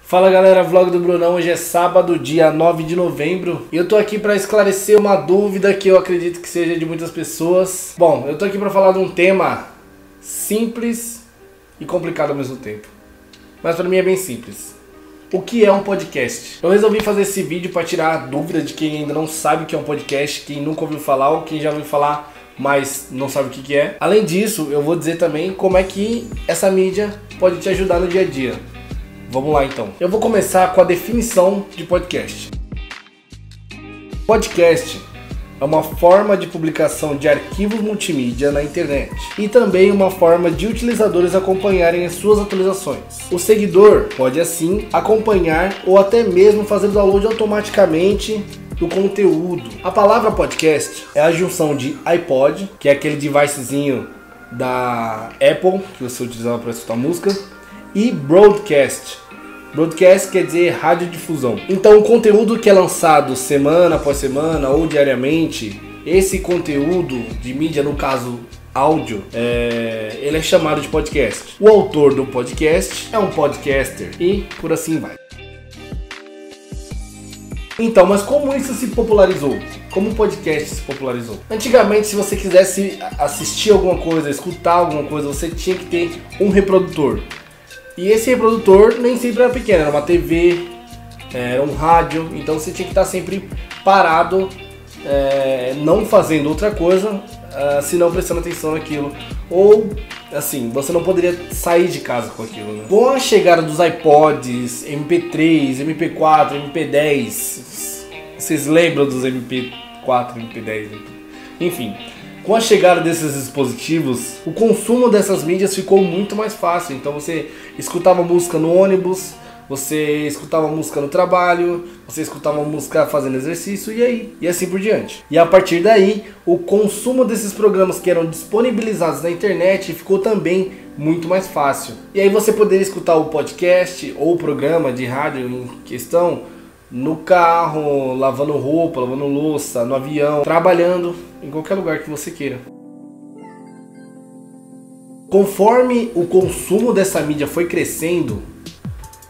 Fala galera, vlog do Brunão, hoje é sábado, dia 9 de novembro e eu tô aqui pra esclarecer uma dúvida que eu acredito que seja de muitas pessoas. Bom, eu tô aqui pra falar de um tema simples e complicado ao mesmo tempo, mas pra mim é bem simples. O que é um podcast? Eu resolvi fazer esse vídeo pra tirar a dúvida de quem ainda não sabe o que é um podcast, quem nunca ouviu falar ou quem já ouviu falar, mas não sabe o que é. Além disso, eu vou dizer também como é que essa mídia pode te ajudar no dia a dia. Vamos lá então. Eu vou começar com a definição de podcast. Podcast é uma forma de publicação de arquivos multimídia na internet e também uma forma de utilizadores acompanharem as suas atualizações. O seguidor pode assim acompanhar ou até mesmo fazer o download automaticamente do conteúdo. A palavra podcast é a junção de iPod, que é aquele devicezinho da Apple que você utilizava para escutar música, e broadcast. Broadcast quer dizer radiodifusão. Então o conteúdo que é lançado semana após semana ou diariamente, esse conteúdo de mídia, no caso áudio, ele é chamado de podcast. O autor do podcast é um podcaster e por assim vai. Então, mas como isso se popularizou? Como o podcast se popularizou? Antigamente, se você quisesse assistir alguma coisa, escutar alguma coisa, você tinha que ter um reprodutor. E esse reprodutor nem sempre era pequeno, era uma TV, era um rádio, então você tinha que estar sempre parado, não fazendo outra coisa, senão prestando atenção naquilo. Ou, assim, você não poderia sair de casa com aquilo, né? Com a chegada dos iPods, MP3, MP4, MP10, vocês lembram dos MP4, MP10, enfim... Com a chegada desses dispositivos, o consumo dessas mídias ficou muito mais fácil. Então você escutava música no ônibus, você escutava música no trabalho, você escutava música fazendo exercício e assim por diante. E a partir daí, o consumo desses programas que eram disponibilizados na internet ficou também muito mais fácil. E aí você poderia escutar o podcast ou o programa de rádio em questão no carro, lavando roupa, lavando louça, no avião, trabalhando, em qualquer lugar que você queira. Conforme o consumo dessa mídia foi crescendo,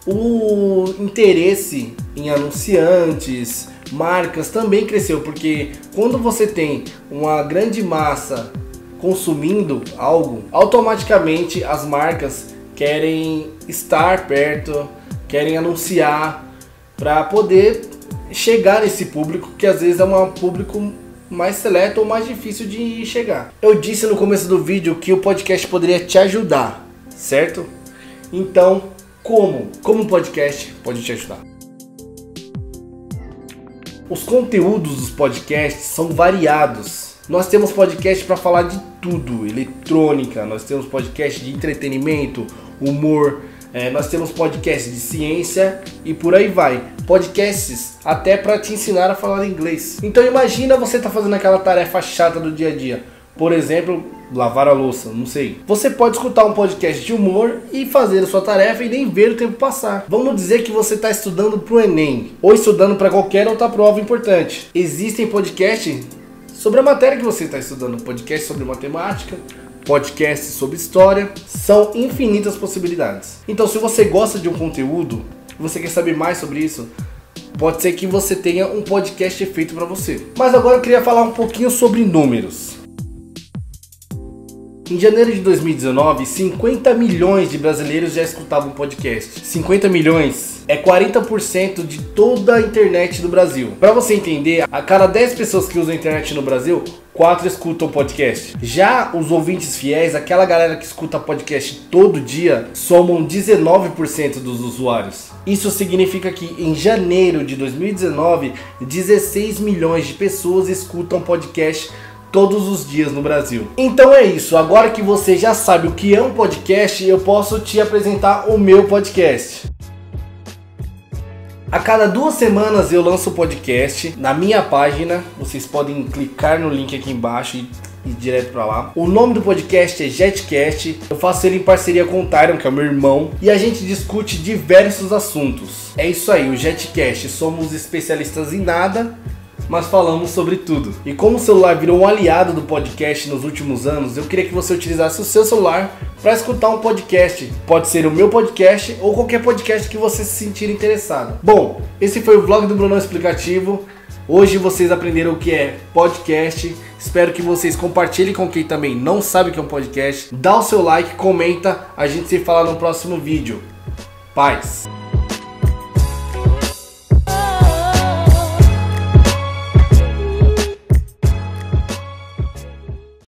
o interesse em anunciantes, marcas também cresceu, porque quando você tem uma grande massa consumindo algo, automaticamente as marcas querem estar perto, querem anunciar, para poder chegar nesse público que às vezes é um público mais seleto ou mais difícil de chegar. Eu disse no começo do vídeo que o podcast poderia te ajudar, certo? Então, como o podcast pode te ajudar? Os conteúdos dos podcasts são variados. Nós temos podcast para falar de tudo, eletrônica, nós temos podcast de entretenimento, humor, nós temos podcasts de ciência e por aí vai. Podcasts até para te ensinar a falar inglês. Então imagina você tá fazendo aquela tarefa chata do dia a dia. Por exemplo, lavar a louça, não sei. Você pode escutar um podcast de humor e fazer a sua tarefa e nem ver o tempo passar. Vamos dizer que você está estudando para o Enem ou estudando para qualquer outra prova importante. Existem podcasts sobre a matéria que você está estudando. Podcast sobre matemática, podcasts sobre história, são infinitas possibilidades. Então se você gosta de um conteúdo, você quer saber mais sobre isso, pode ser que você tenha um podcast feito para você. Mas agora eu queria falar um pouquinho sobre números. Em janeiro de 2019, 50 milhões de brasileiros já escutavam podcast. 50 milhões é 40% de toda a internet do Brasil. Para você entender, a cada 10 pessoas que usam a internet no Brasil, 4 escutam podcast. Já os ouvintes fiéis, aquela galera que escuta podcast todo dia, somam 19% dos usuários. Isso significa que em janeiro de 2019, 16 milhões de pessoas escutam podcast todos os dias no Brasil. Então é isso, agora que você já sabe o que é um podcast, eu posso te apresentar o meu podcast. A cada 2 semanas eu lanço o podcast na minha página, vocês podem clicar no link aqui embaixo e ir direto pra lá. O nome do podcast é JetCast, eu faço ele em parceria com o Tyron, que é o meu irmão, e a gente discute diversos assuntos. É isso aí, o JetCast, somos especialistas em nada, mas falamos sobre tudo. E como o celular virou um aliado do podcast nos últimos anos, eu queria que você utilizasse o seu celular para escutar um podcast. Pode ser o meu podcast ou qualquer podcast que você se sentir interessado. Bom, esse foi o vlog do Brunão Explicativo. Hoje vocês aprenderam o que é podcast. Espero que vocês compartilhem com quem também não sabe o que é um podcast. Dá o seu like, comenta. A gente se fala no próximo vídeo. Paz!